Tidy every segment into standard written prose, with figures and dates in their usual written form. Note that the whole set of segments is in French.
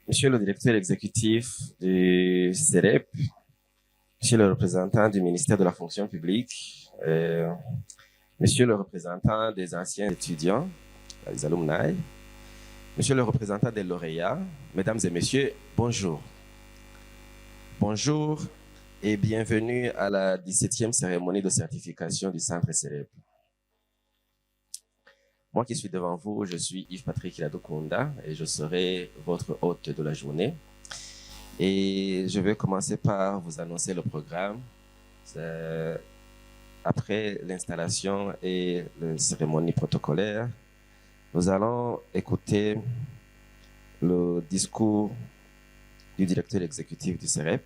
Monsieur le directeur exécutif du CEREP, Monsieur le représentant du ministère de la fonction publique, Monsieur le représentant des anciens étudiants, les alumni, Monsieur le représentant des lauréats, Mesdames et Messieurs, bonjour. Bonjour et bienvenue à la 17e cérémonie de certification du Centre CEREP. Moi qui suis devant vous, je suis Yves-Patrick Iladokunda et je serai votre hôte de la journée. Et je vais commencer par vous annoncer le programme. Après l'installation et la cérémonie protocolaire, nous allons écouter le discours du directeur exécutif du CEREP.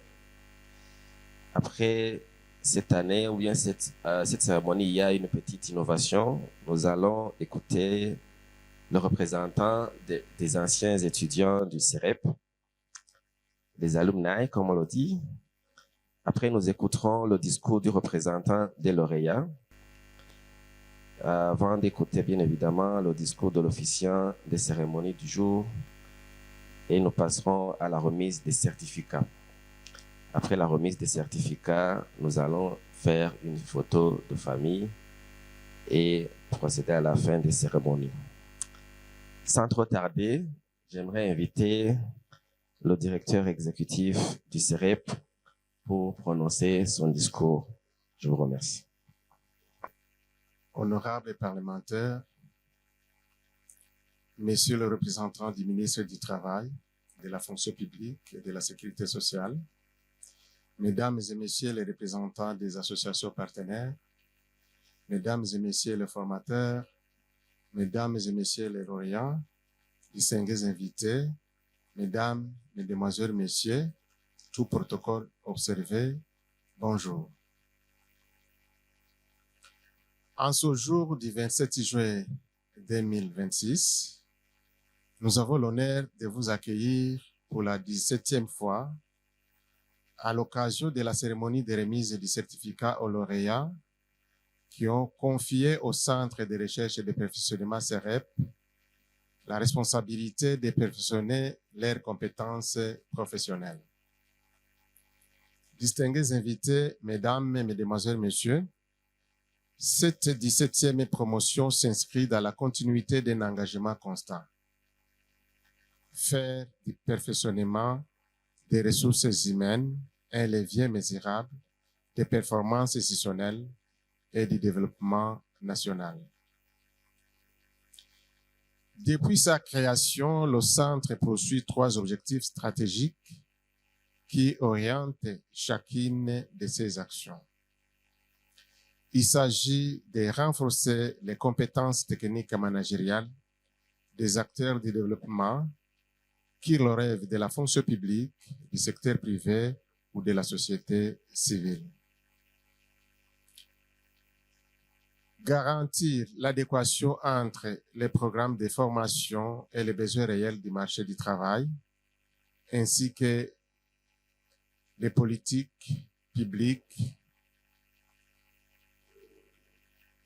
Après cette année, ou bien cette cérémonie, il y a une petite innovation. Nous allons écouter le représentant des anciens étudiants du CEREP, des alumni, comme on le dit. Après, nous écouterons le discours du représentant des lauréats, avant d'écouter bien évidemment le discours de l'officiant des cérémonies du jour, et nous passerons à la remise des certificats. Après la remise des certificats, nous allons faire une photo de famille et procéder à la fin des cérémonies. Sans trop tarder, j'aimerais inviter le directeur exécutif du CEREP pour prononcer son discours. Je vous remercie. Honorables parlementaires, Messieurs le représentant du ministre du Travail, de la fonction publique et de la sécurité sociale, Mesdames et Messieurs les représentants des associations partenaires, Mesdames et Messieurs les formateurs, Mesdames et Messieurs les lauréats, distingués invités, Mesdames, Mesdemoiselles, Messieurs, tout protocole observé, bonjour. En ce jour du 27 juin 2026, nous avons l'honneur de vous accueillir pour la 17e fois à l'occasion de la cérémonie de remise du certificat aux lauréats qui ont confié au Centre de recherche et de perfectionnement CEREP la responsabilité de perfectionner leurs compétences professionnelles. Distingués invités, Mesdames, Mesdemoiselles, Messieurs, cette 17e promotion s'inscrit dans la continuité d'un engagement constant. Faire du perfectionnement des ressources humaines un levier mesurable des performances institutionnelles et du développement national. Depuis sa création, le Centre poursuit 3 objectifs stratégiques qui orientent chacune de ses actions. Il s'agit de renforcer les compétences techniques et managériales des acteurs du développement qui relèvent de la fonction publique, du secteur privé ou de la société civile. Garantir l'adéquation entre les programmes de formation et les besoins réels du marché du travail, ainsi que les politiques publiques.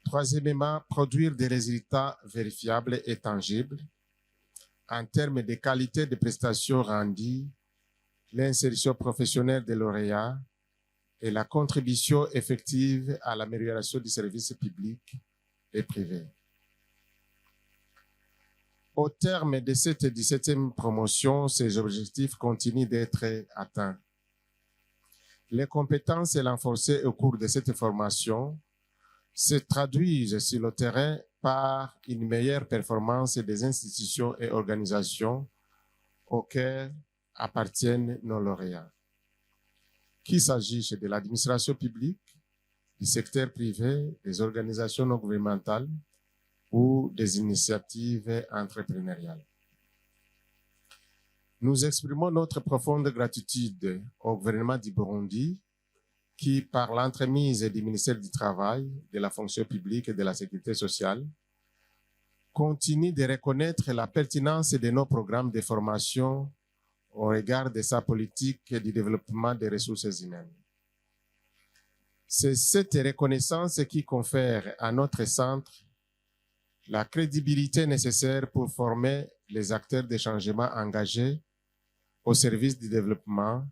Troisièmement, produire des résultats vérifiables et tangibles en termes de qualité de prestations rendues, l'insertion professionnelle des lauréats et la contribution effective à l'amélioration du service public et privé. Au terme de cette 17e promotion, ces objectifs continuent d'être atteints. Les compétences renforcées au cours de cette formation se traduisent sur le terrain par une meilleure performance des institutions et organisations auxquelles appartiennent nos lauréats. Qu'il s'agisse de l'administration publique, du secteur privé, des organisations non gouvernementales ou des initiatives entrepreneuriales. Nous exprimons notre profonde gratitude au gouvernement du Burundi qui, par l'entremise du ministère du Travail, de la fonction publique et de la sécurité sociale, continue de reconnaître la pertinence de nos programmes de formation au regard de sa politique du développement des ressources humaines. C'est cette reconnaissance qui confère à notre centre la crédibilité nécessaire pour former les acteurs de changement engagés au service du développement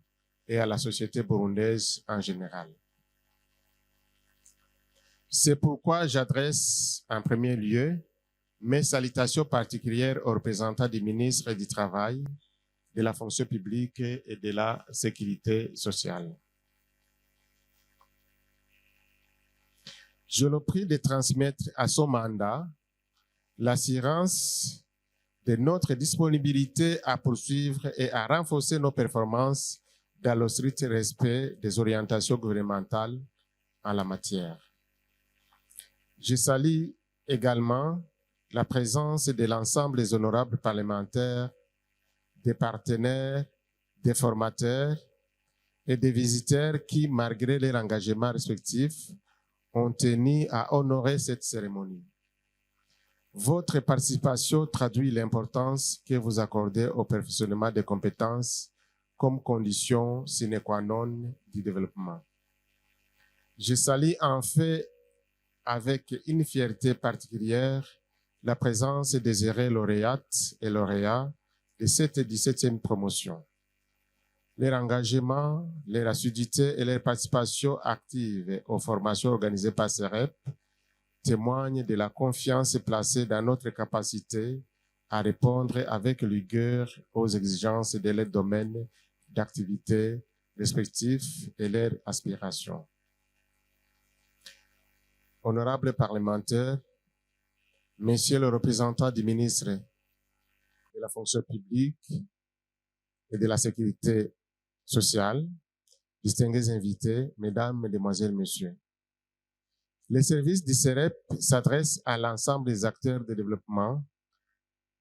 et à la société burundaise en général. C'est pourquoi j'adresse en premier lieu mes salutations particulières aux représentants du ministre du Travail, de la fonction publique et de la sécurité sociale. Je le prie de transmettre à son mandat l'assurance de notre disponibilité à poursuivre et à renforcer nos performances dans le strict respect des orientations gouvernementales en la matière. Je salue également la présence de l'ensemble des honorables parlementaires, des partenaires, des formateurs et des visiteurs qui, malgré leurs engagements respectifs, ont tenu à honorer cette cérémonie. Votre participation traduit l'importance que vous accordez au perfectionnement des compétences comme condition sine qua non du développement. Je salue en fait avec une fierté particulière la présence des heureux lauréates et lauréats de cette 17e promotion. Leur engagement, leur assiduité et leur participation active aux formations organisées par CEREP témoignent de la confiance placée dans notre capacité à répondre avec rigueur aux exigences de leurs domaines d'activité respectifs et leurs aspirations. Honorables parlementaires, Messieurs le représentant du ministre de la fonction publique et de la sécurité sociale, distingués invités, Mesdames, Mesdemoiselles, Messieurs. Les services du CEREP s'adressent à l'ensemble des acteurs de développement,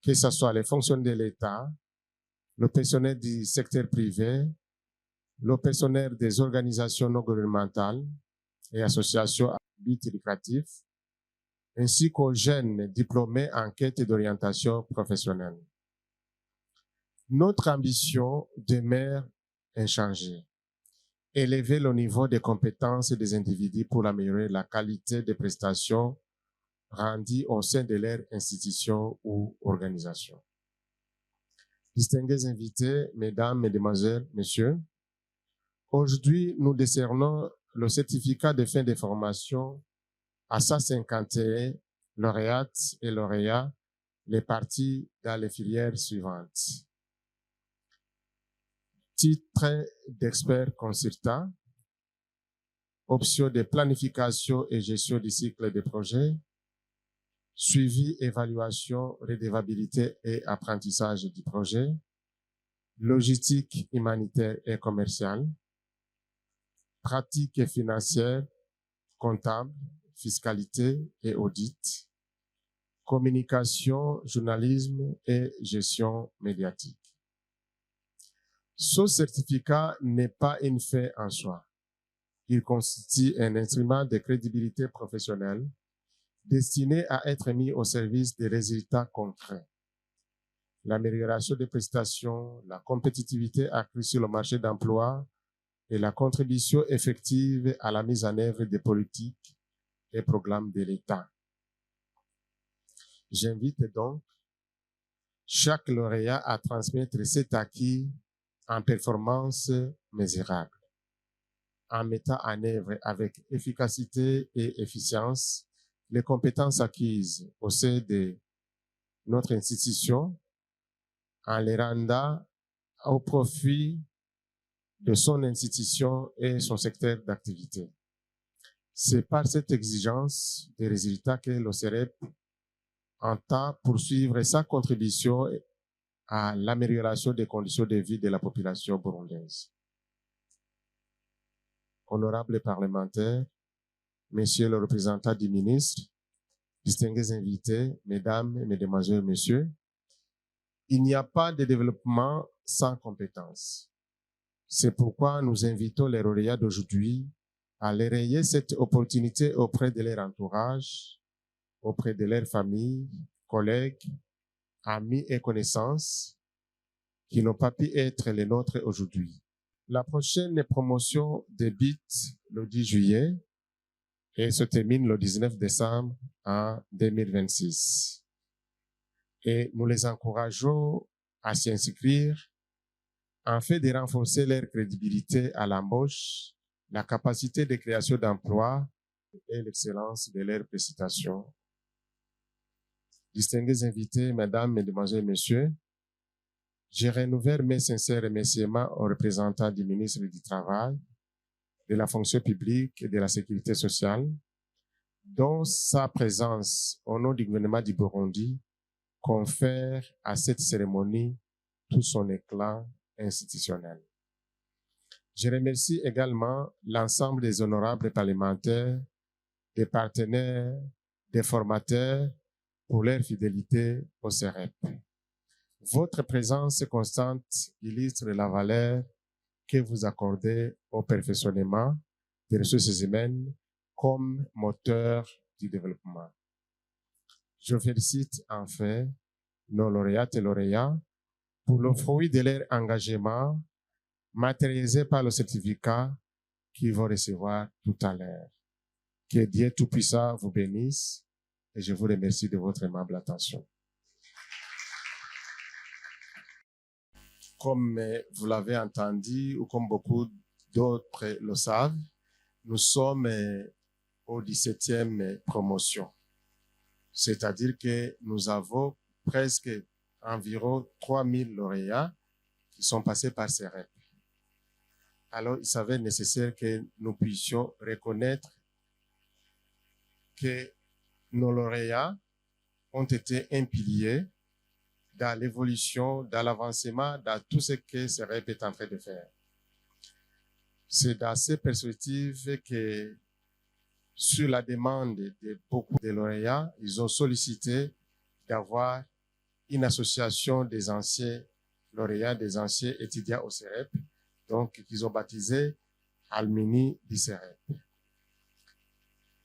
que ce soit les fonctionnaires de l'État, le personnel du secteur privé, le personnel des organisations non gouvernementales et associations à but lucratif, ainsi qu'aux jeunes diplômés en quête d'orientation professionnelle. Notre ambition demeure inchangée. Élever le niveau de compétences des individus pour améliorer la qualité des prestations rendues au sein de leur institution ou organisation. Distingués invités, Mesdames, Mesdemoiselles, Messieurs, aujourd'hui, nous décernons le certificat de fin de formation à 151 lauréates et lauréats, les partis dans les filières suivantes. Titre d'expert consultant, option de planification et gestion du cycle des projets, suivi, évaluation, redevabilité et apprentissage du projet, logistique humanitaire et commerciale, pratique financière, comptable, fiscalité et audit, communication, journalisme et gestion médiatique. Ce certificat n'est pas une fin en soi. Il constitue un instrument de crédibilité professionnelle destiné à être mis au service des résultats concrets. L'amélioration des prestations, la compétitivité accrue sur le marché d'emploi et la contribution effective à la mise en œuvre des politiques et programmes de l'État. J'invite donc chaque lauréat à transmettre cet acquis en performance mesurables, en mettant en œuvre avec efficacité et efficience les compétences acquises au sein de notre institution, en les rendant au profit de son institution et son secteur d'activité. C'est par cette exigence des résultats que le CEREP entend poursuivre sa contribution à l'amélioration des conditions de vie de la population burundaise. Honorables parlementaires, Messieurs le représentant du ministre, distingués invités, Mesdames, Mesdemoiselles, Messieurs, il n'y a pas de développement sans compétences. C'est pourquoi nous invitons les lauréats d'aujourd'hui à relayer cette opportunité auprès de leur entourage, auprès de leurs familles, collègues, amis et connaissances qui n'ont pas pu être les nôtres aujourd'hui. La prochaine promotion débute le 10 juillet et se termine le 19 décembre en 2026. Et nous les encourageons à s'y inscrire en fait de renforcer leur crédibilité à l'embauche, la capacité de création d'emplois et l'excellence de leurs prestations. Distingués invités, mesdames, mesdemoiselles, messieurs, je renouvelle mes sincères remerciements aux représentants du ministre du Travail, de la fonction publique et de la sécurité sociale, dont sa présence au nom du gouvernement du Burundi confère à cette cérémonie tout son éclat institutionnel. Je remercie également l'ensemble des honorables parlementaires, des partenaires, des formateurs pour leur fidélité au CEREP. Votre présence constante illustre la valeur que vous accordez au perfectionnement des ressources humaines comme moteur du développement. Je félicite enfin nos lauréates et lauréats pour le fruit de leur engagement matérialisé par le certificat qu'ils vont recevoir tout à l'heure. Que Dieu Tout-Puissant vous bénisse et je vous remercie de votre aimable attention. Comme vous l'avez entendu ou comme beaucoup d'autres le savent, nous sommes au 17e promotion. C'est-à-dire que nous avons presque environ 3000 lauréats qui sont passés par CEREP. Alors, il s'avère nécessaire que nous puissions reconnaître que nos lauréats ont été un pilier dans l'évolution, dans l'avancement, dans tout ce que CEREP est en train de faire. C'est dans ces perspectives que, sur la demande de beaucoup de lauréats, ils ont sollicité d'avoir une association des anciens lauréats, des anciens étudiants au CEREP, donc qu'ils ont baptisé Alumni du CEREP.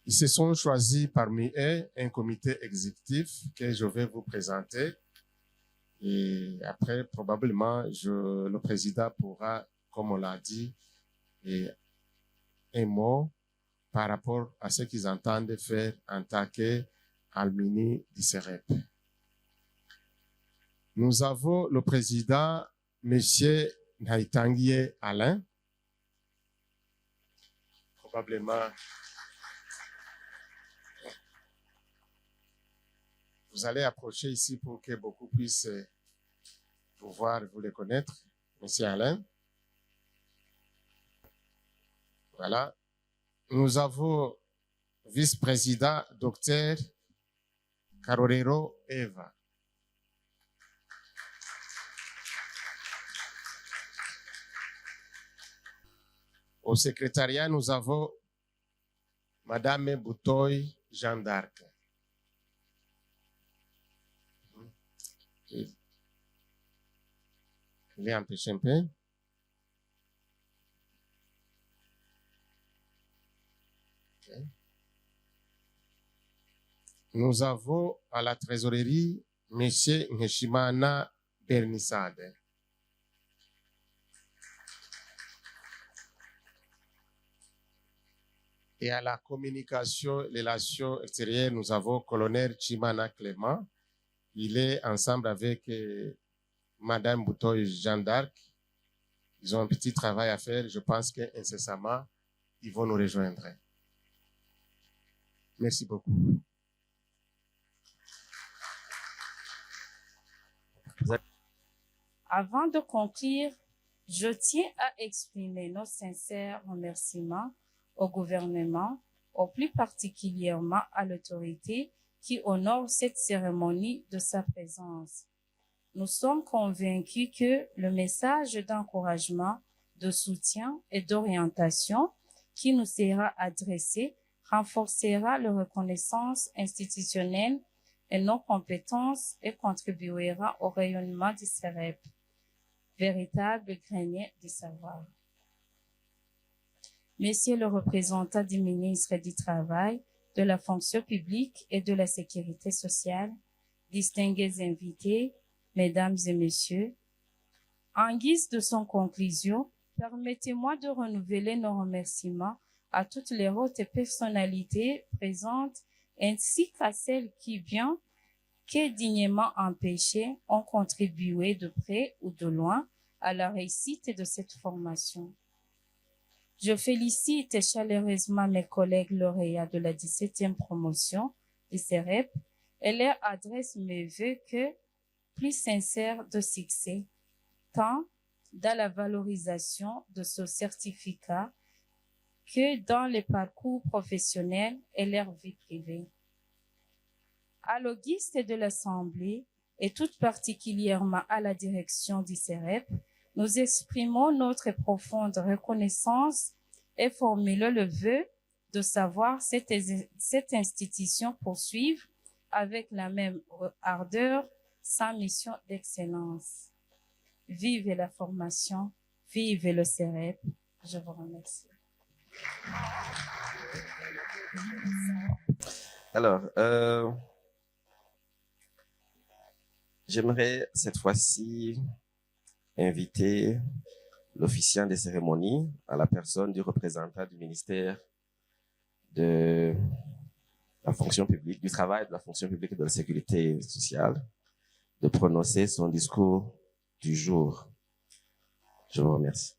Ils se sont choisis parmi eux un comité exécutif que je vais vous présenter. Et après, probablement, le président pourra, comme on l'a dit, un mot par rapport à ce qu'ils entendent faire en tant qu'alumni du CEREP. Nous avons le président, M. Naitanguie Alain. Probablement, vous allez approcher ici pour que beaucoup puissent pouvoir vous le connaître. M. Alain. Voilà. Nous avons vice-président, Dr. Carorero Eva. Au secrétariat, nous avons Madame Boutoy Jeanne d'Arc. Il est empêché un peu. Okay. Nous avons à la trésorerie M. Nheshimana Bernissade. Et à la communication, relations extérieures, nous avons colonel Chimana Clément. Il est ensemble avec Madame Boutoy Jeanne d'Arc. Ils ont un petit travail à faire. Je pense qu'incessamment, ils vont nous rejoindre. Merci beaucoup. Avant de conclure, je tiens à exprimer nos sincères remerciements au gouvernement, au plus particulièrement à l'autorité qui honore cette cérémonie de sa présence. Nous sommes convaincus que le message d'encouragement, de soutien et d'orientation qui nous sera adressé renforcera la reconnaissance institutionnelle et nos compétences et contribuera au rayonnement du CEREP, véritable grenier du savoir. Messieurs le représentant du ministre du Travail, de la fonction publique et de la sécurité sociale, distingués invités, mesdames et messieurs, en guise de son conclusion, permettez-moi de renouveler nos remerciements à toutes les hautes personnalités présentes ainsi qu'à celles qui, bien que dignement empêchées, ont contribué de près ou de loin à la réussite de cette formation. Je félicite chaleureusement mes collègues lauréats de la 17e promotion du CEREP et leur adresse mes vœux plus sincères de succès, tant dans la valorisation de ce certificat que dans les parcours professionnels et leur vie privée. À l'auguste de l'Assemblée et tout particulièrement à la direction du CEREP, nous exprimons notre profonde reconnaissance et formulons le vœu de savoir cette institution poursuivre avec la même ardeur sa mission d'excellence. Vive la formation, vive le CEREP. Je vous remercie. Alors, j'aimerais cette fois-ci inviter l'officiant des cérémonies à la personne du représentant du ministère de la fonction publique, du travail, de la fonction publique et de la sécurité sociale, de prononcer son discours du jour. Je vous remercie.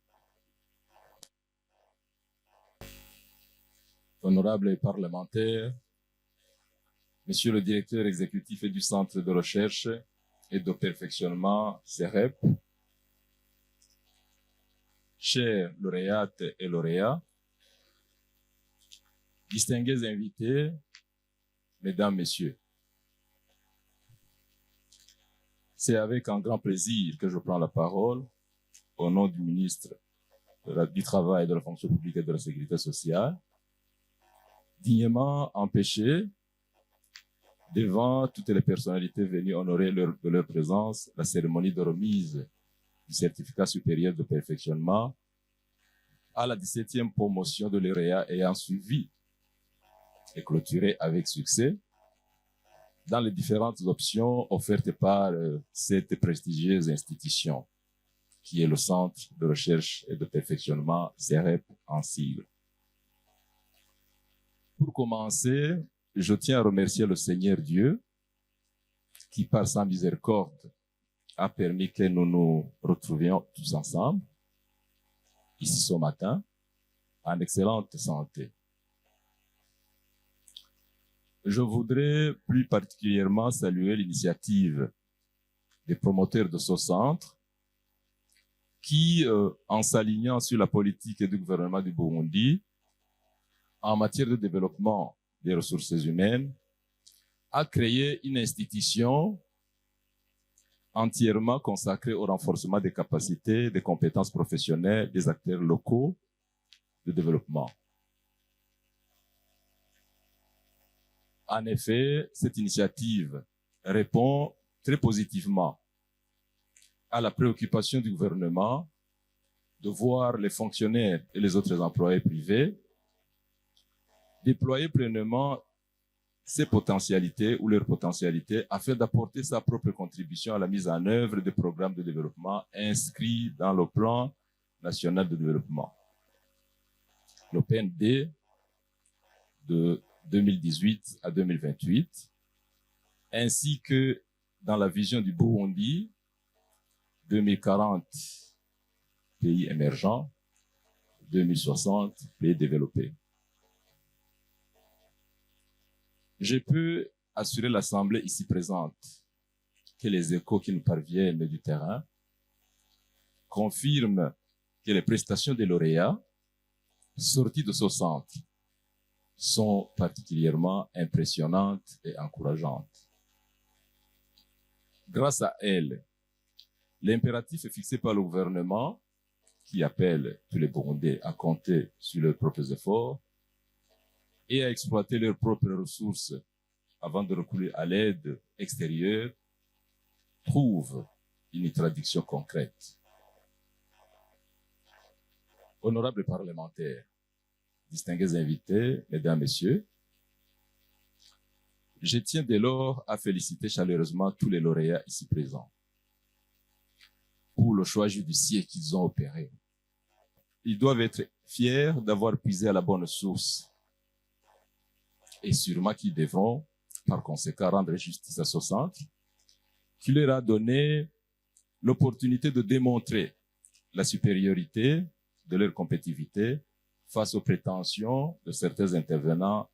Honorables parlementaires, Monsieur le directeur exécutif du Centre de recherche et de perfectionnement CEREP, chers lauréates et lauréats, distingués invités, mesdames, messieurs, c'est avec un grand plaisir que je prends la parole au nom du ministre du Travail, de la fonction publique et de la sécurité sociale, dignement empêché devant toutes les personnalités venues honorer de leur présence la cérémonie de remise du certificat supérieur de perfectionnement à la 17e promotion de lauréats ayant suivi et clôturé avec succès dans les différentes options offertes par cette prestigieuse institution qui est le Centre de recherche et de perfectionnement CEREP en sigle. Pour commencer, je tiens à remercier le Seigneur Dieu qui, par sa miséricorde, a permis que nous nous retrouvions tous ensemble, ici ce matin, en excellente santé. Je voudrais plus particulièrement saluer l'initiative des promoteurs de ce centre qui, en s'alignant sur la politique du gouvernement du Burundi, en matière de développement des ressources humaines, a créé une institution entièrement consacrée au renforcement des capacités, des compétences professionnelles des acteurs locaux de développement. En effet, cette initiative répond très positivement à la préoccupation du gouvernement de voir les fonctionnaires et les autres employés privés déployer pleinement ses potentialités ou leurs potentialités afin d'apporter sa propre contribution à la mise en œuvre des programmes de développement inscrits dans le plan national de développement, le PND de 2018 à 2028, ainsi que dans la vision du Burundi 2040 pays émergents, 2060 pays développés. Je peux assurer l'Assemblée ici présente que les échos qui nous parviennent du terrain confirment que les prestations des lauréats sortis de ce centre sont particulièrement impressionnantes et encourageantes. Grâce à elles, l'impératif fixé par le gouvernement, qui appelle tous les Burundais à compter sur leurs propres efforts et à exploiter leurs propres ressources avant de recourir à l'aide extérieure, trouve une traduction concrète. Honorables parlementaires, distingués invités, mesdames, messieurs, je tiens dès lors à féliciter chaleureusement tous les lauréats ici présents pour le choix judiciaire qu'ils ont opéré. Ils doivent être fiers d'avoir puisé à la bonne source et sûrement qu'ils devront, par conséquent, rendre justice à ce centre qui leur a donné l'opportunité de démontrer la supériorité de leur compétitivité face aux prétentions de certains intervenants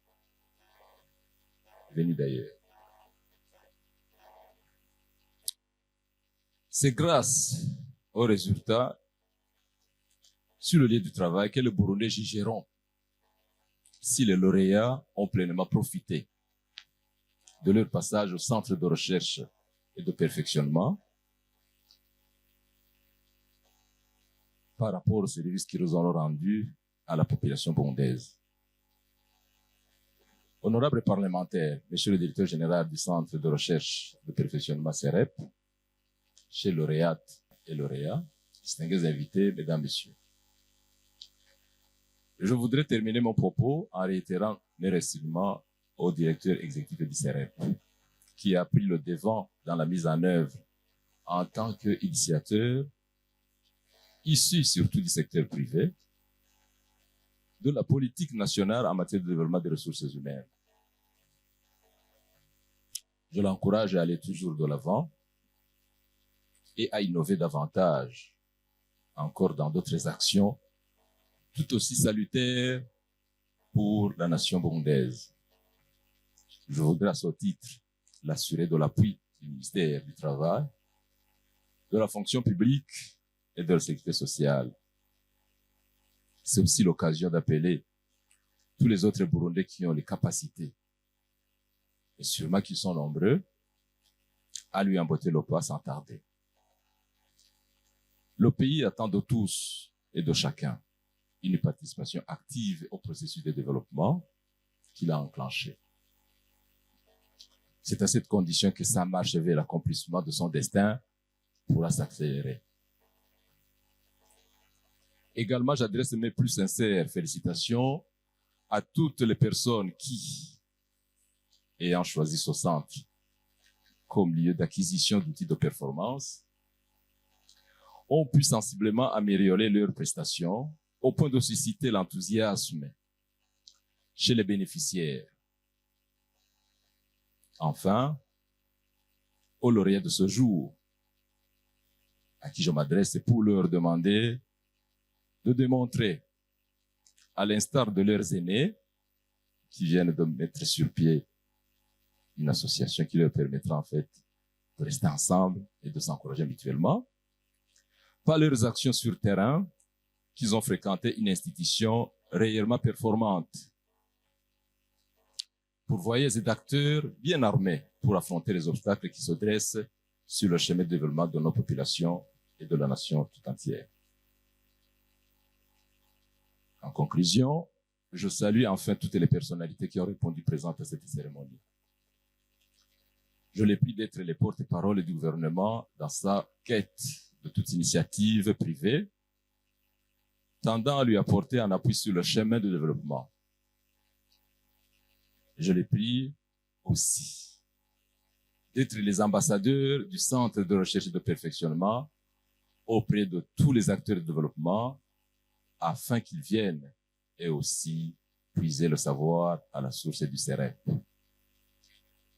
venus d'ailleurs. C'est grâce aux résultats sur le lieu du travail que les Burundais jugeront si les lauréats ont pleinement profité de leur passage au centre de recherche et de perfectionnement par rapport au service qu'ils ont rendu à la population burundaise. Honorable parlementaire, Monsieur le directeur général du Centre de recherche et de perfectionnement CEREP, chez lauréates et lauréats, distingués invités, mesdames, messieurs. Je voudrais terminer mon propos en réitérant mes remerciements au directeur exécutif du CEREP, qui a pris le devant dans la mise en œuvre en tant qu'initiateur, issu surtout du secteur privé, de la politique nationale en matière de développement des ressources humaines. Je l'encourage à aller toujours de l'avant et à innover davantage encore dans d'autres actions tout aussi salutaires pour la nation burundaise. Je voudrais à ce titre l'assurer de l'appui du ministère du Travail, de la fonction publique et de la sécurité sociale. C'est aussi l'occasion d'appeler tous les autres Burundais qui ont les capacités, et sûrement qui sont nombreux, à lui emboîter le pas sans tarder. Le pays attend de tous et de chacun une participation active au processus de développement qu'il a enclenché. C'est à cette condition que sa marche vers l'accomplissement de son destin pourra s'accélérer. Également, j'adresse mes plus sincères félicitations à toutes les personnes qui, ayant choisi ce centre comme lieu d'acquisition d'outils de performance, ont pu sensiblement améliorer leurs prestations au point de susciter l'enthousiasme chez les bénéficiaires. Enfin, aux lauréats de ce jour, à qui je m'adresse pour leur demander de démontrer, à l'instar de leurs aînés, qui viennent de mettre sur pied une association qui leur permettra en fait de rester ensemble et de s'encourager mutuellement, par leurs actions sur terrain, qu'ils ont fréquenté une institution réellement performante, pourvoyeurs et d'acteurs bien armés pour affronter les obstacles qui se dressent sur le chemin de développement de nos populations et de la nation tout entière. En conclusion, je salue enfin toutes les personnalités qui ont répondu présentes à cette cérémonie. Je les prie d'être les porte-parole du gouvernement dans sa quête de toute initiative privée tendant à lui apporter un appui sur le chemin de développement. Je les prie aussi d'être les ambassadeurs du Centre de recherche et de perfectionnement auprès de tous les acteurs de développement afin qu'ils viennent et aussi puiser le savoir à la source du CEREP.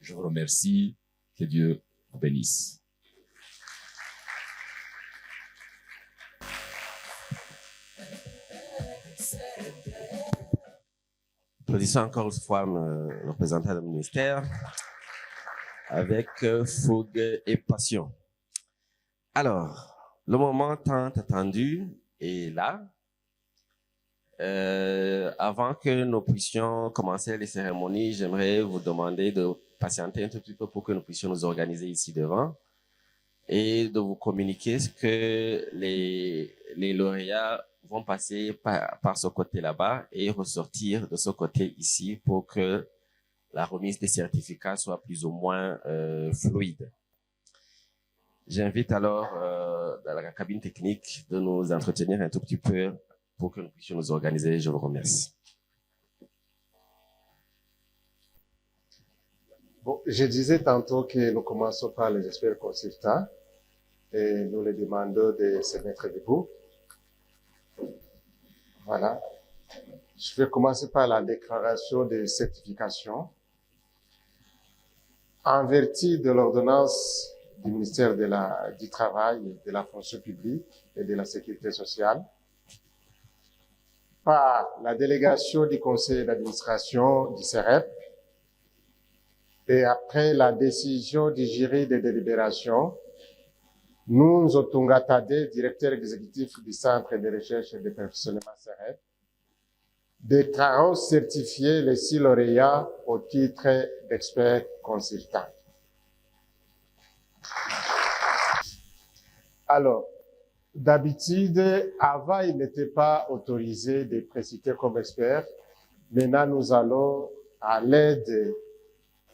Je vous remercie. Que Dieu vous bénisse. Applaudissons encore une fois le représentant du ministère avec fougue et passion. Alors, le moment tant attendu est là. Avant que nous puissions commencer les cérémonies, j'aimerais vous demander de patienter un tout petit peu pour que nous puissions nous organiser ici devant et de vous communiquer ce que les lauréats vont passer par ce côté là-bas et ressortir de ce côté ici pour que la remise des certificats soit plus ou moins fluide. J'invite alors dans la cabine technique de nous entretenir un tout petit peu pour que nous puissions nous organiser. Je vous remercie. Bon, je disais tantôt que nous commençons par les experts consultants et nous les demandons de se mettre debout. Voilà. Je vais commencer par la déclaration de certification. En vertu de l'ordonnance du ministère du Travail, de la fonction publique et de la sécurité sociale, par la délégation du conseil d'administration du CEREP, et après la décision du jury de délibération, nous, Nzotunga Tade, directeur exécutif du Centre de recherche et de perfectionnement CEREP, déclarons certifier les 6 lauréats au titre d'expert consultant. Alors, d'habitude, avant, il n'était pas autorisé de préciter comme expert. Maintenant, nous allons, à l'aide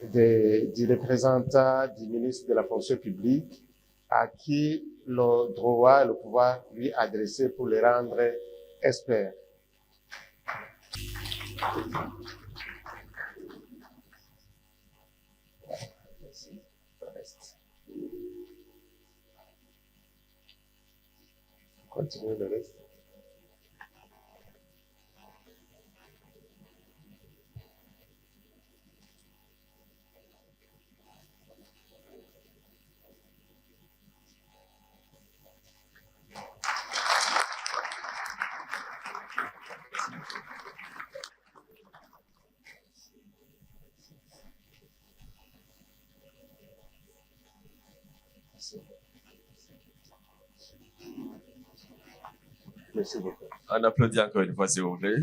du représentant du ministre de la fonction publique, à qui le droit et le pouvoir lui adresser pour les rendre experts. Continuez le reste. Merci beaucoup. On applaudit encore une fois, s'il vous plaît.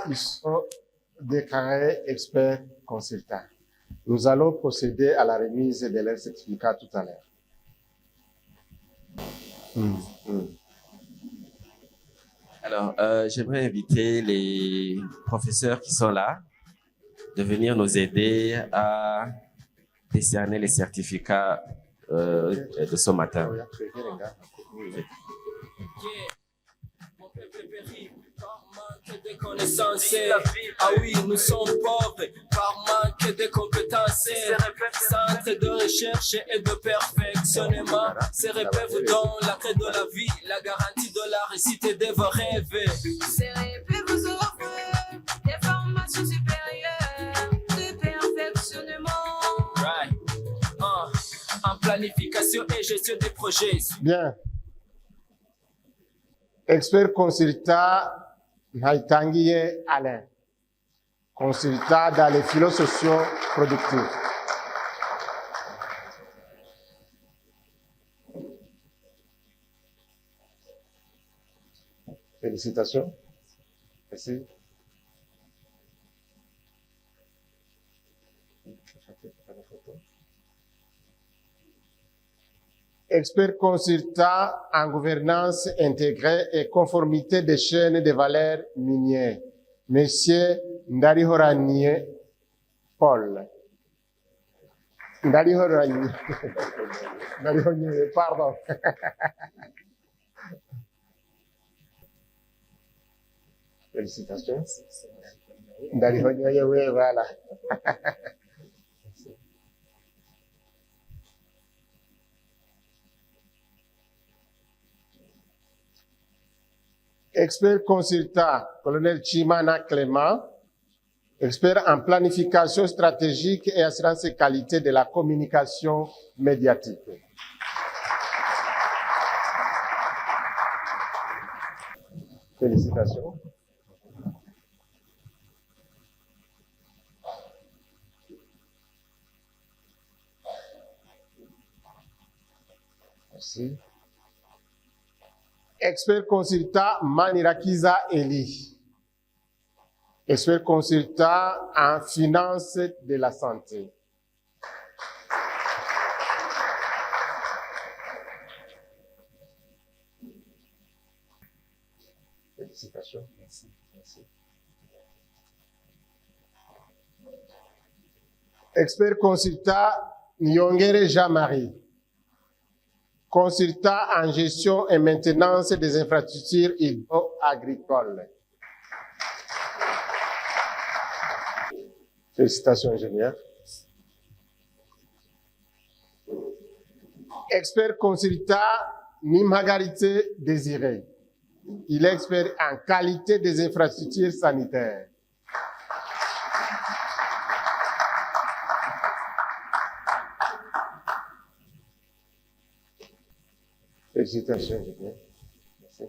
Ils sont déclarés experts consultants. Nous allons procéder à la remise de leur certificat tout à l'heure. Alors, j'aimerais inviter les professeurs qui sont là de venir nous aider à décerner les certificats de ce matin. De connaissances, ah oui, nous sommes pauvres par manque de compétences. Centre de recherche et de perfectionnement, CEREP vous donne la clé de la vie, la garantie de la réussite de vos rêves. CEREP vous offre des formations supérieures de perfectionnement. Right. En planification et gestion des projets. Bien. Expert consultant Naitanguier Alain, consultant dans les philosophies productives. Félicitations. Merci. Expert consultant en gouvernance intégrée et conformité des chaînes de valeur minières, Monsieur Ndarihoranie Paul. Ndarihoranie, pardon. Félicitations. Ndarihoranie, oui, voilà. Expert consultant, colonel Chimana Clément, expert en planification stratégique et assurance et qualité de la communication médiatique. Félicitations. Merci. Expert consultant Manirakiza Eli. Expert consultant en finance de la santé. Félicitations. Merci. Merci. Expert consultant Nyongere Jean-Marie. Consultant en gestion et maintenance des infrastructures hydro-agricoles. Félicitations, ingénieur. Expert consultant Nimhagarité Désiré. Il est expert en qualité des infrastructures sanitaires. Félicitations, Julien. Merci.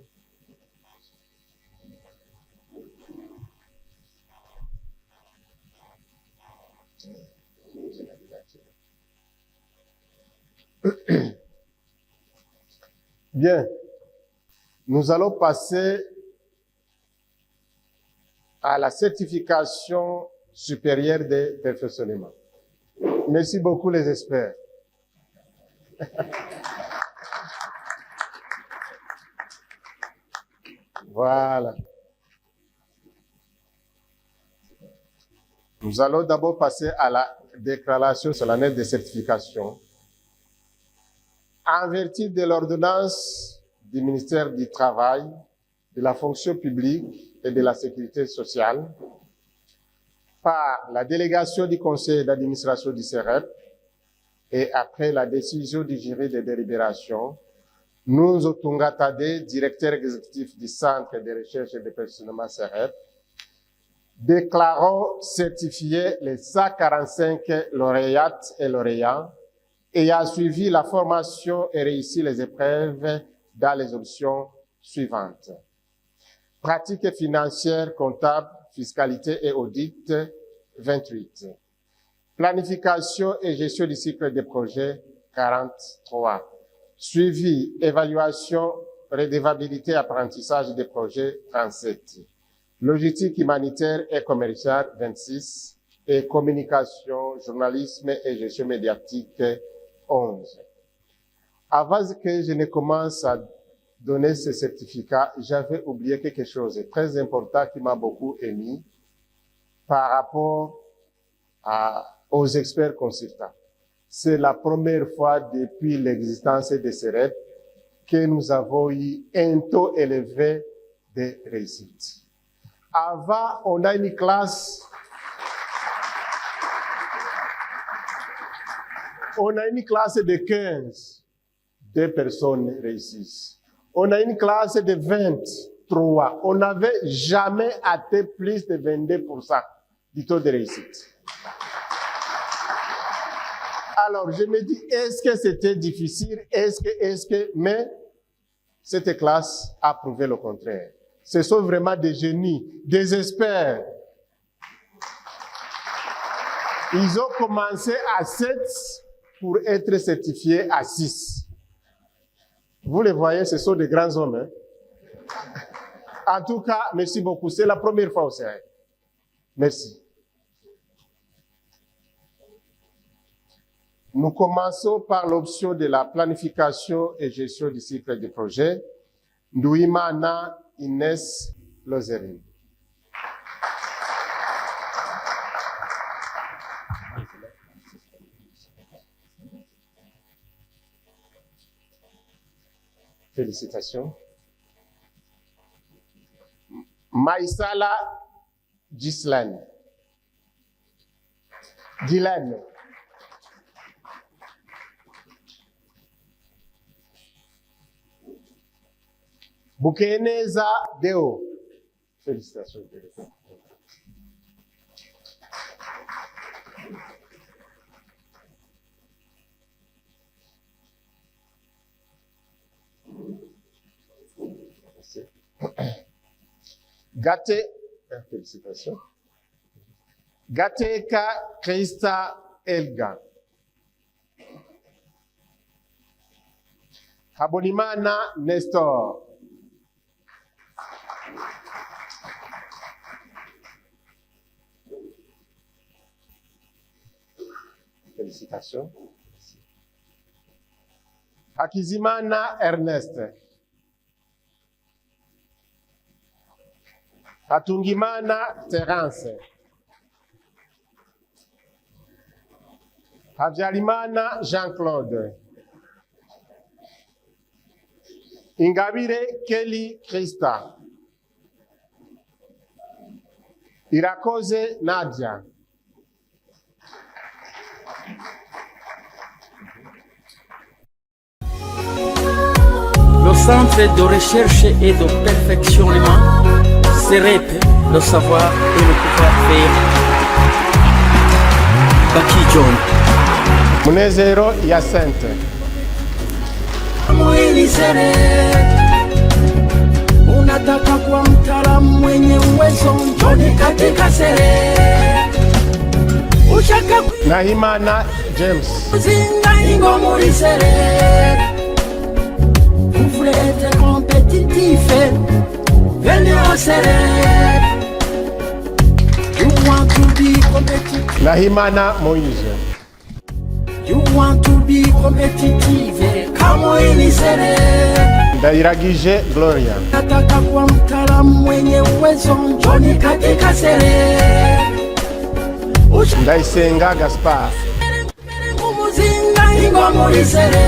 Bien. Nous allons passer à la certification supérieure de perfectionnement. Merci beaucoup les experts. Voilà. Nous allons d'abord passer à la déclaration solennelle de certification. En vertu de l'ordonnance du ministère du Travail, de la fonction publique et de la sécurité sociale, par la délégation du conseil d'administration du CEREP et après la décision du jury de délibération, nous, Otunga Tade, directeur exécutif du Centre de recherche et de perfectionnement CEREP, déclarons certifier les 145 lauréates et lauréats ayant suivi la formation et réussi les épreuves dans les options suivantes. Pratique financière, comptable, fiscalité et audit, 28. Planification et gestion du cycle des projets, 43. Suivi, évaluation, redevabilité, apprentissage des projets, 37. Logistique humanitaire et commerciale, 26. Et communication, journalisme et gestion médiatique, 11. Avant que je ne commence à donner ce certificat, j'avais oublié quelque chose de très important qui m'a beaucoup ému par rapport aux experts consultants. C'est la première fois depuis l'existence de CEREP que nous avons eu un taux élevé de réussite. Avant, on a une classe, de 15, 2 personnes réussissent. On a une classe de 23. On n'avait jamais atteint plus de 22% du taux de réussite. Alors, je me dis, est-ce que c'était difficile? Mais cette classe a prouvé le contraire. Ce sont vraiment des génies, des experts. Ils ont commencé à 7 pour être certifiés à 6. Vous les voyez, ce sont des grands hommes. Hein? En tout cas, merci beaucoup. C'est la première fois au CEREP. Merci. Nous commençons par l'option de la planification et gestion du cycle de projet. Ndouimana Inès Lozerine. Félicitations. Maïsala Gislaine. Dylan. Bukeneza Deo. Félicitations. Félicitations. Gateka Krista Elga. Habonimana Nestor. Félicitations. Hakizimana Ernest. Hatungimana Terence. Habyarimana Jean-Claude. Ingabire Kelly Krista. Irakoze Nadia. Le Centre de recherche et de perfectionnement, CEREP, le savoir et le pouvoir faire. Baki John. Munezero Yacente. inisere. Unataka kuwa mtaalamu mwenye uwezo, njoni katika sere. Ushaka Nahimana James. kuzinga ingo muri sere. Vous voulez être compétitif, venez au sere. You want to be competitive. Nahimana Moise. You want to be competitive, kama inisere. Ndairagije Gloria. Nataka kuwa mtaalamu mwenye uwezo, njoni katika sere. Ndaisenga Gaspar. Umuzinga ingo muri sere.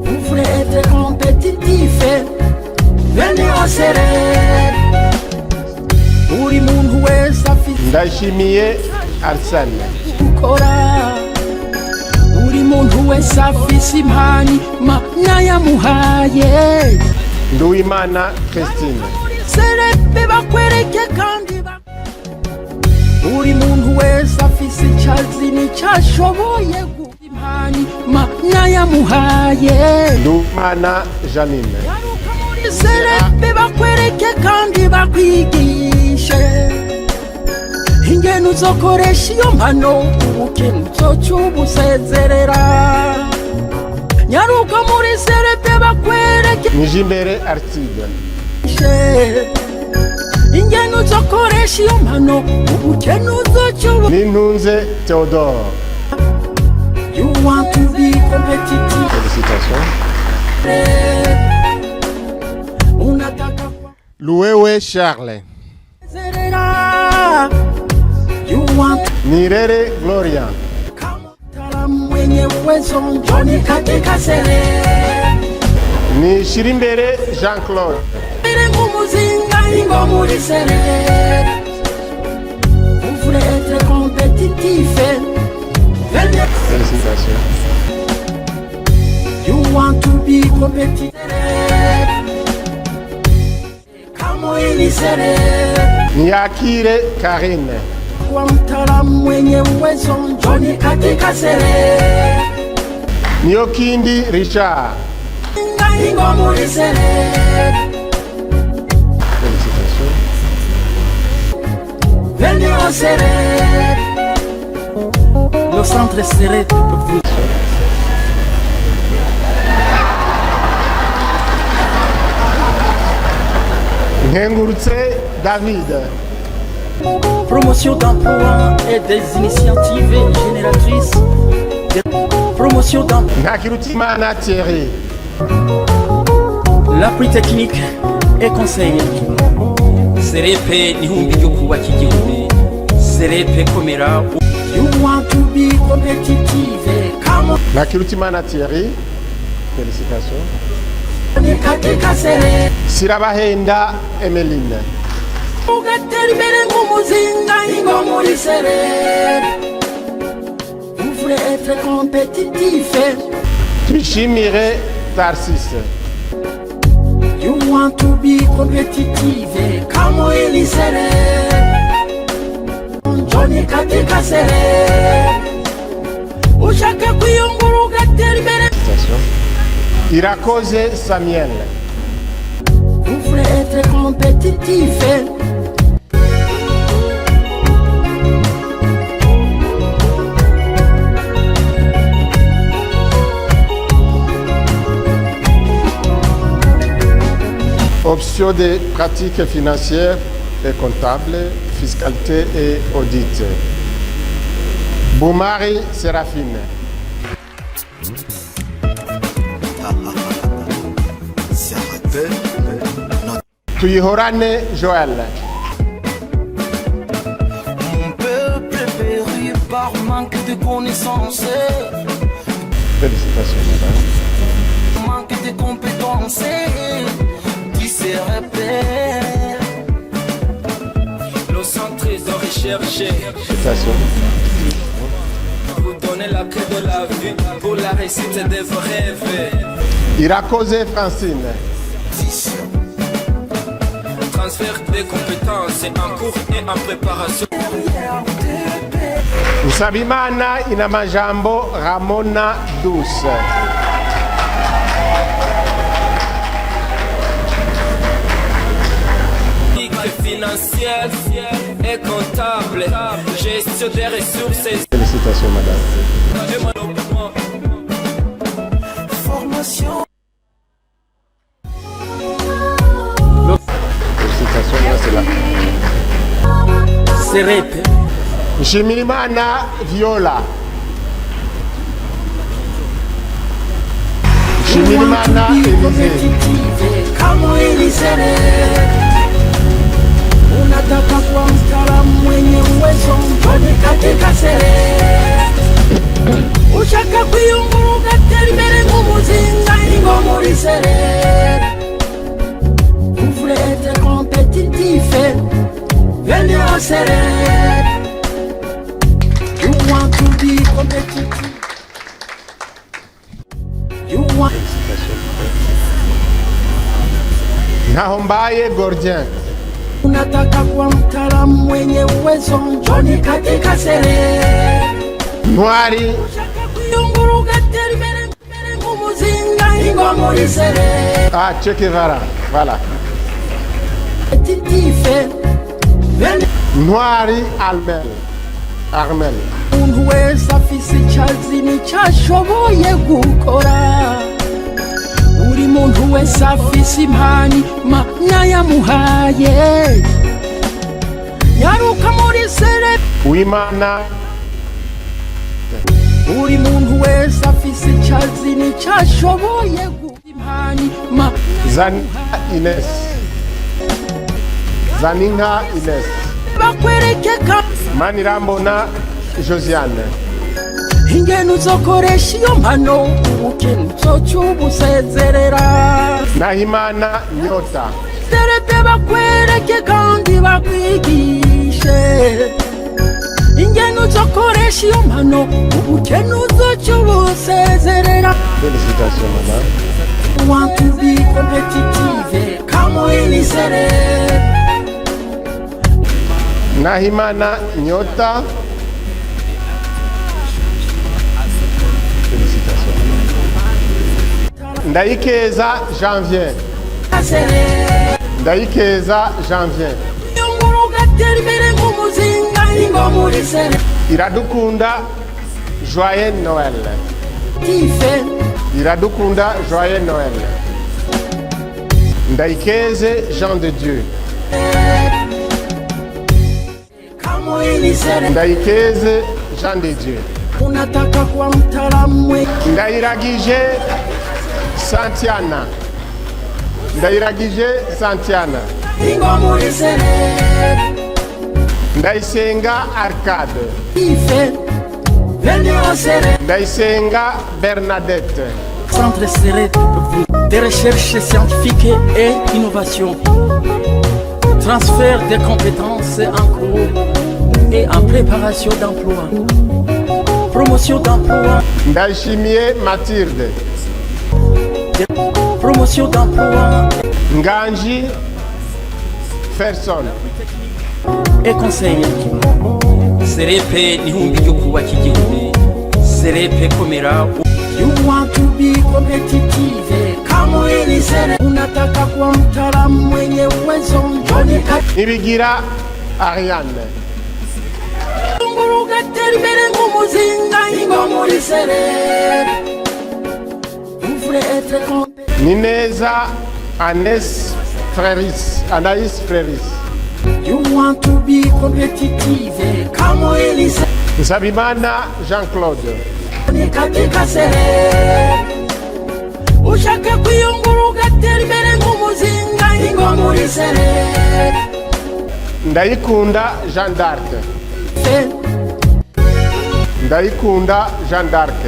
Vous voulez être compétitif, venez au sere. Uri muntu wese afite Ndayishimiye Arsene. gukora. Uri muntu wese afise impani Mana yamuhaye. Nduwimana Christine. Serebe bakwereke kandi uri muntu wese afise icazi n'icyashoboye guha impani Mana yamuhaye. Nduwimana Janine. Serebe bakwereke kandi bakwigishe ingene uzokoresha iyo mpano, ubukene uzoca ubusezerera. Nyaruka muri serebe bakwereke Nijimbere Artide. ingene uzokoresha iyo mpano, ubukene uzoca Nintunze Theodore. You want to be competitive. Félicitations. Unataka Louewe Charles. kuezerera. You want Nirere Gloria. kama mtaalamu mwenye uwezo, njoni katika sere. Nishirimbere Jean-Claude. Iri nk'umuzinga ingo muri sere. Vous voulez être compétitif, venez. Félicitations. You want to be competitive, kama inisere. Niakire Karine. Kwa mtaalamu mwenye uwezo, njoni katika sere. Niokindi Richard. Ingo muri sere. Félicitations. Venez au sere. Le centre serré. Nkengurutse David. Promotion d'emploi et des initiatives génératrices. Promotion d'emploi. Ntakirutimana Thierry. L'appui technique et conseil. Serepe n'ihumbi ryo kubaka igihugu. Serepe komera. You want to be competitive, come on. Ntakirutimana Thierry. Félicitations. Katika sere. Sirabahenda Emeline. Ugatera imbere nk'umuzinga ingo muri sere. Vous voulez être compétitif. Twishimire Tarsis. You want to be competitive, kama inisere. Njoni katika sere. Ushaka kwiyungura ugatera imbere. Irakoze Samuel. Vous voulez être compétitif. Option des pratiques financières et comptables, fiscalité et audit. Boumari Séraphine. Tuyihorane Joël. Mon peuple périt par manque de connaissances, Félicitations, madame. manque de compétences, qui se répète. Le centre de recherche, Félicitations. vous donnez la clé de la vie pour la réussite de vos rêves. Irakoze Francine. Transfert des compétences en cours et en préparation. Nsabimana Inamajambo Ramona Douce. financière et comptable, gestion des ressources et Félicitations, madame. développement. Formation. Félicitations, là, c'est là. Serepe. Nshimirimana Viola. Nshimirimana Elise. Kama Elisere, unataka kuwa mtaalamu mwenye uwezo, njoni katika sere. Ushaka kwiyunguruka tera imbere nk'umuzinga ingo muri sere. Vous voulez être compétitif, venez en sere. You want to be competitive. You want. Nahombaye Gordien. Unataka kuwa mtaalamu mwenye uwezo, njoni katika sere. Ntwari Ushaka kwiyunguruka tera imbere nk'umuzinga ingo muri sere. Che Guevara. Voilà. Compétitif, venez. Ntwari Armel. Umuntu wese afise icyazi n'icyo ashoboye gukora. Buri muntu wese afise impano Imana yamuhaye. Nyaruka muri sere. Uwimana Buri muntu wese afise icyazi n'icyo ashoboye gukora. Impano Imana Zaninka Ines. Zaninka Ines. bakwereke ka Manirambona Josiane. ingene uzokoresha iyo mpano ubukene uzocyubusezerera. Nahimana Nyota. Serepe bakwereke kandi bakwigishe ingene uzokoresha iyo mpano ubukene uzocyubusezerera. Félicitations, madame. Want to be competitive, kama Elisere. Nahimana Nyota. Félicitations. Ndaikeza Janvier. Ndaikeza Janvier. Yungurugatera imbere nk'umuzinga ingo muri sere. Iradukunda Joyeux Noël. Tife, Iradukunda Joyeux Noël. Ndaikeze Jean de Dieu. kama Elisere. Ndaikeze Jean de Dieu. Unataka kuwa mtaalamu mwenye Ndairagije Santiana. Ndairagije Santiana. ingo muri sere. Ndaisenga Arcade. Tife, venez en sere. Ndaisenga Bernadette. Centre Serré de recherche scientifique et innovation. Transfert des compétences en cours et en préparation d'emploi. Promotion d'emploi. Ndaishimie Mathilde. Promotion d'emploi Nganji Ferson. et conseil. Serepe n'ihumbi ryo kubaka igihugu. Serepe komera. You want to be competitive, kama Elisere. Unataka kuwa mtaalamu mwenye uwezo, njoni Ibigira Ariane. ugatera imbere nk'umuzinga ingo muri sere. Vous voulez être compétitif. Nineza Anaïs Fréris. You want to be competitive, kama Elisere. Nsabimana Jean-Claude. Katika sere. Ushaka kwiyungura ugatera imbere nk'umuzinga ingo muri sere. Ndaikunda Jean d'Arc. Ndaikunda Jean d'Arc.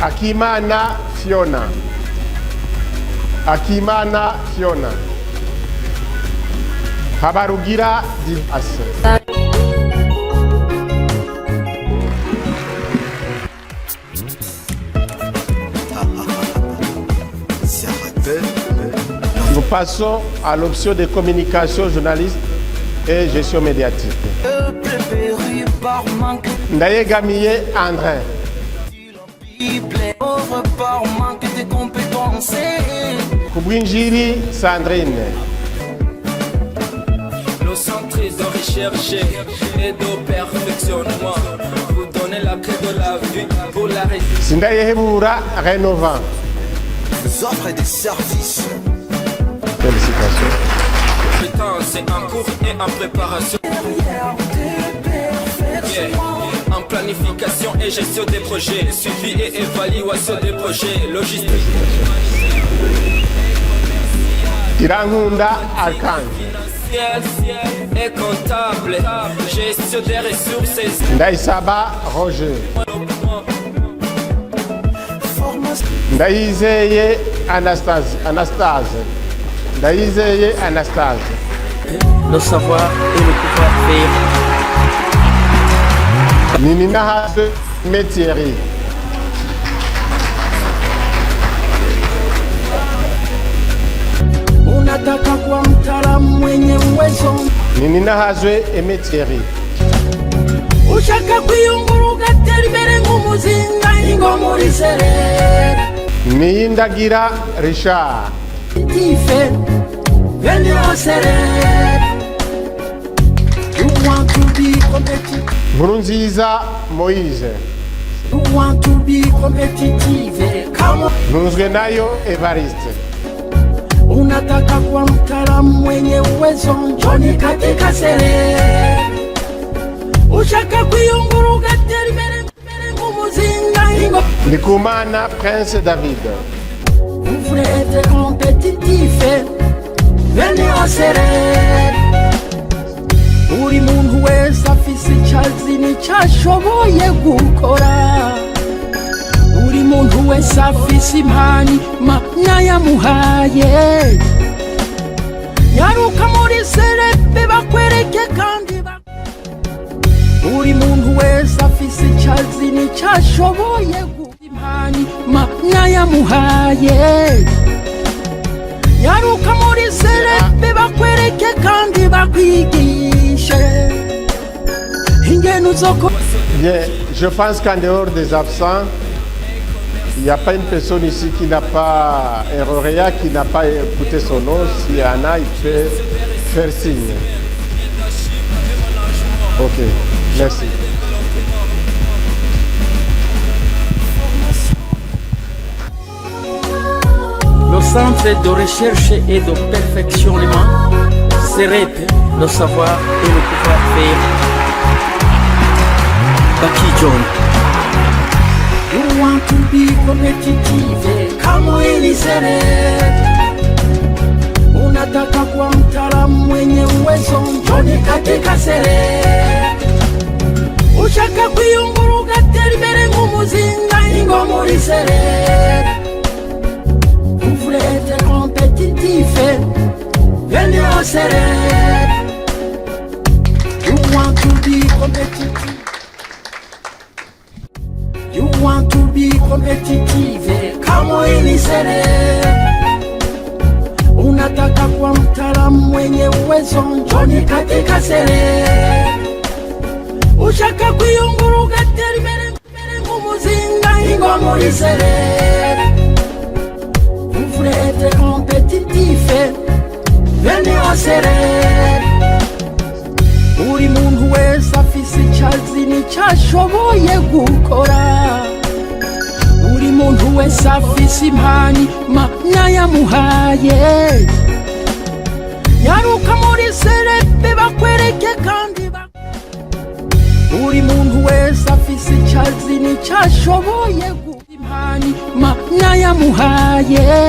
Akimana Fiona. Akimana Fiona. Habarugira Divas. Nous passons à l'option de communication journaliste et gestion médiatique. Ndayegamiye André. Pauvre par manque de compétences. Kubwinjiri Sandrine. Le centre de recherche et de perfectionnement. Vous donnez la clé de la vie pour la réussite. Sindayehebura Rénovant. Des offres et des services. Félicitations. C'est en cours et en préparation. En planification et gestion des projets, suivi et évaluation des projets, logistique. Tirangunda Arkan. Et comptable, gestion des ressources. Ndaisaba Roger. Ndaizeye Anastase. Ndaizeye Anastase. Le savoir et le pouvoir faire. Nininaha Metieri. Unataka kuwa mtaalamu mwenye uwezo. Nininahazwe Emetieri. Ushaka kwiyungura ugatera imbere nk'umuzinga ingo muri serere. Niyindagira Richard. Tife bene serere. You want to be competitive. Nkurunziza Moise. You want to be competitive. Come on. Ntunzwe nayo Evariste. Unataka kuwa mtaalamu mwenye uwezo, njoni katika serere. Ushaka kwiyungura ugatera imbere nk'umuzinga ingo. Ndikumana Prince David. Vous voulez être compétitif, venez au serere. Buri muntu wese afise icazi nicashoboye gukora. Buri muntu wese afise impano Imana yamuhaye. Nyaruka muri serebe bakwereke kandi buri muntu wese afise icazi nicashoboye gukora. Impano Imana yamuhaye. Nyaruka muri serebe bakwereke kandi bakwigishe. Ingenu zoko. Bien, je pense qu'en dehors des absents, il n'y a pas une personne ici qui n'a pas, un lauréat qui n'a pas écouté son nom. S'il y en a, il peut faire signe. Ok, merci. Le centre de recherche et de perfectionnement, CEREP, le savoir et le pouvoir faire. Baki John. You want to be competitive, kama ili serere. Unataka kuwa mtaalamu mwenye uwezo, njoni katika serere. Ushaka kwiyungura ugatera imbere nk'umuzinga ingo muri serere. Vous voulez être compétitif, venez au serere. You want to be competitive. You want to be competitive, kama ili serere. Unataka kuwa mtaalamu mwenye uwezo, njoni katika serere. Ushaka kwiyungura ugatera imbere nk'umuzinga ingo muri serere. Vous voulez être compétitif, venez au serere. Buri muntu wese afise icazi nicashoboye gukora. Buri muntu wese afise impano Imana yamuhaye. Nyaruka muri serebe bakwereke kandi buri muntu wese afise icazi nicashoboye gukora. Impano Imana yamuhaye.